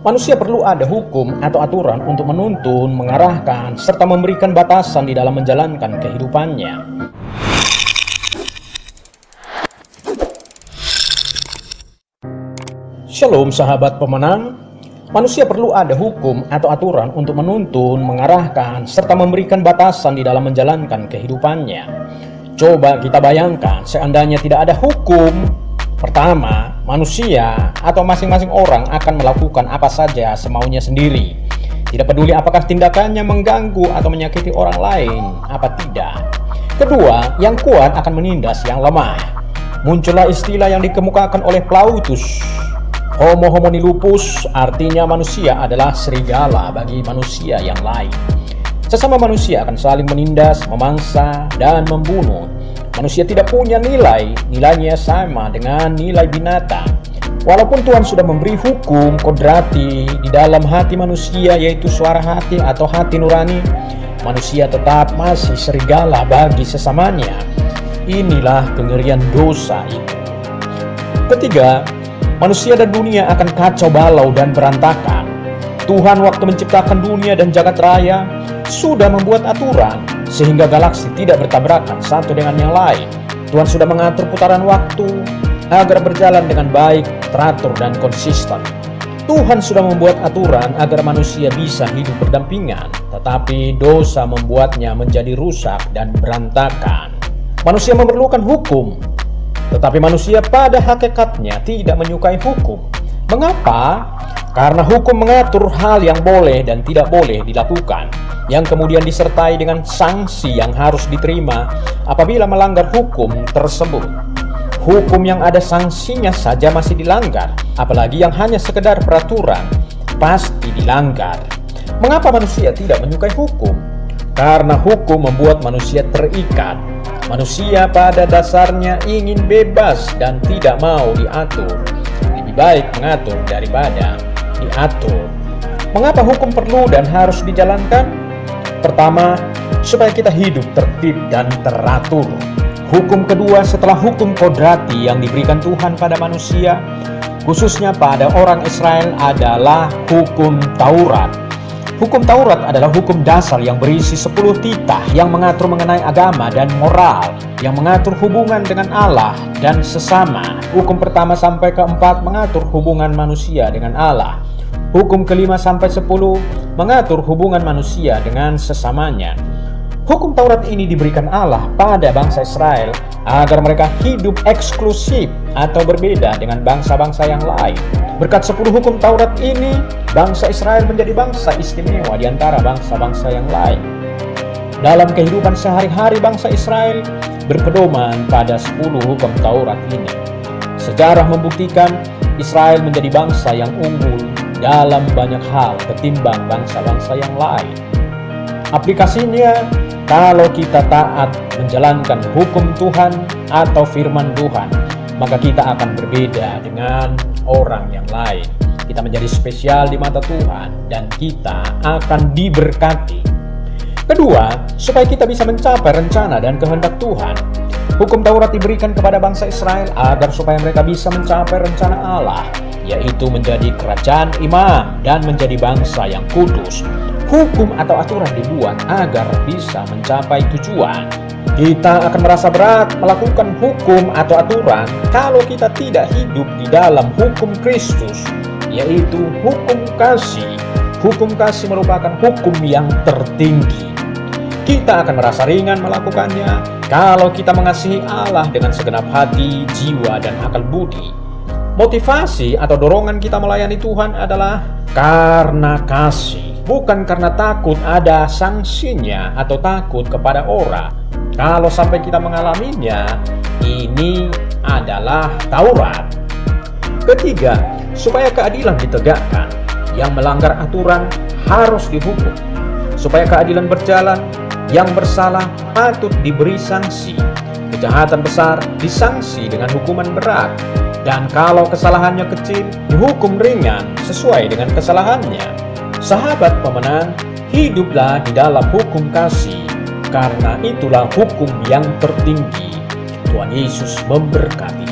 Manusia perlu ada hukum atau aturan untuk menuntun, mengarahkan, serta memberikan batasan di dalam menjalankan kehidupannya. Shalom sahabat pemenang. Manusia perlu ada hukum atau aturan untuk menuntun, mengarahkan, serta memberikan batasan di dalam menjalankan kehidupannya. Coba kita bayangkan seandainya tidak ada hukum. Pertama, manusia atau masing-masing orang akan melakukan apa saja semaunya sendiri. Tidak peduli apakah tindakannya mengganggu atau menyakiti orang lain, apa tidak. Kedua, yang kuat akan menindas yang lemah. Muncullah istilah yang dikemukakan oleh Plautus, Homo homini lupus, artinya manusia adalah serigala bagi manusia yang lain. Sesama manusia akan saling menindas, memangsa, dan membunuh. Manusia tidak punya nilai, nilainya sama dengan nilai binatang. Walaupun Tuhan sudah memberi hukum kodrati di dalam hati manusia, yaitu suara hati atau hati nurani, manusia tetap masih serigala bagi sesamanya. Inilah kengerian dosa itu. Ketiga, manusia dan dunia akan kacau balau dan berantakan. Tuhan waktu menciptakan dunia dan jagat raya sudah membuat aturan sehingga galaksi tidak bertabrakan satu dengan yang lain. Tuhan sudah mengatur putaran waktu agar berjalan dengan baik, teratur dan konsisten. Tuhan sudah membuat aturan agar manusia bisa hidup berdampingan, tetapi dosa membuatnya menjadi rusak dan berantakan. Manusia memerlukan hukum, tetapi manusia pada hakikatnya tidak menyukai hukum. Mengapa? Karena hukum mengatur hal yang boleh dan tidak boleh dilakukan, yang kemudian disertai dengan sanksi yang harus diterima apabila melanggar hukum tersebut. Hukum yang ada sanksinya saja masih dilanggar, apalagi yang hanya sekedar peraturan, pasti dilanggar. Mengapa manusia tidak menyukai hukum? Karena hukum membuat manusia terikat. Manusia pada dasarnya ingin bebas dan tidak mau diatur. Lebih baik mengatur daripada diatur. Mengapa hukum perlu dan harus dijalankan? Pertama, supaya kita hidup tertib dan teratur. Hukum kedua setelah hukum kodrati yang diberikan Tuhan pada manusia, khususnya pada orang Israel, adalah hukum Taurat. Hukum Taurat adalah hukum dasar yang berisi 10 titah yang mengatur mengenai agama dan moral, yang mengatur hubungan dengan Allah dan sesama. Hukum pertama sampai keempat mengatur hubungan manusia dengan Allah. Hukum kelima sampai 10 mengatur hubungan manusia dengan sesamanya. Hukum Taurat ini diberikan Allah pada bangsa Israel agar mereka hidup eksklusif atau berbeda dengan bangsa-bangsa yang lain. Berkat 10 hukum Taurat ini, bangsa Israel menjadi bangsa istimewa di antara bangsa-bangsa yang lain. Dalam kehidupan sehari-hari bangsa Israel berpedoman pada 10 hukum Taurat ini. Sejarah membuktikan Israel menjadi bangsa yang unggul dalam banyak hal ketimbang bangsa-bangsa yang lain. Aplikasinya, kalau kita taat menjalankan hukum Tuhan atau firman Tuhan, maka kita akan berbeda dengan orang yang lain. Kita menjadi spesial di mata Tuhan dan kita akan diberkati. Kedua, supaya kita bisa mencapai rencana dan kehendak Tuhan. Hukum Taurat diberikan kepada bangsa Israel agar supaya mereka bisa mencapai rencana Allah, yaitu menjadi kerajaan imam dan menjadi bangsa yang kudus. Hukum atau aturan dibuat agar bisa mencapai tujuan. Kita akan merasa berat melakukan hukum atau aturan kalau kita tidak hidup di dalam hukum Kristus, yaitu hukum kasih. Hukum kasih merupakan hukum yang tertinggi. Kita akan merasa ringan melakukannya kalau kita mengasihi Allah dengan segenap hati, jiwa, dan akal budi. Motivasi atau dorongan kita melayani Tuhan adalah karena kasih, bukan karena takut ada sanksinya atau takut kepada orang. Kalau sampai kita mengalaminya, ini adalah Taurat. Ketiga, supaya keadilan ditegakkan, yang melanggar aturan harus dihukum. Supaya keadilan berjalan, yang bersalah patut diberi sanksi. Kejahatan besar disanksi dengan hukuman berat, dan kalau kesalahannya kecil, dihukum ringan sesuai dengan kesalahannya. Sahabat pemenang, hiduplah di dalam hukum kasih, karena itulah hukum yang tertinggi. Tuhan Yesus memberkati.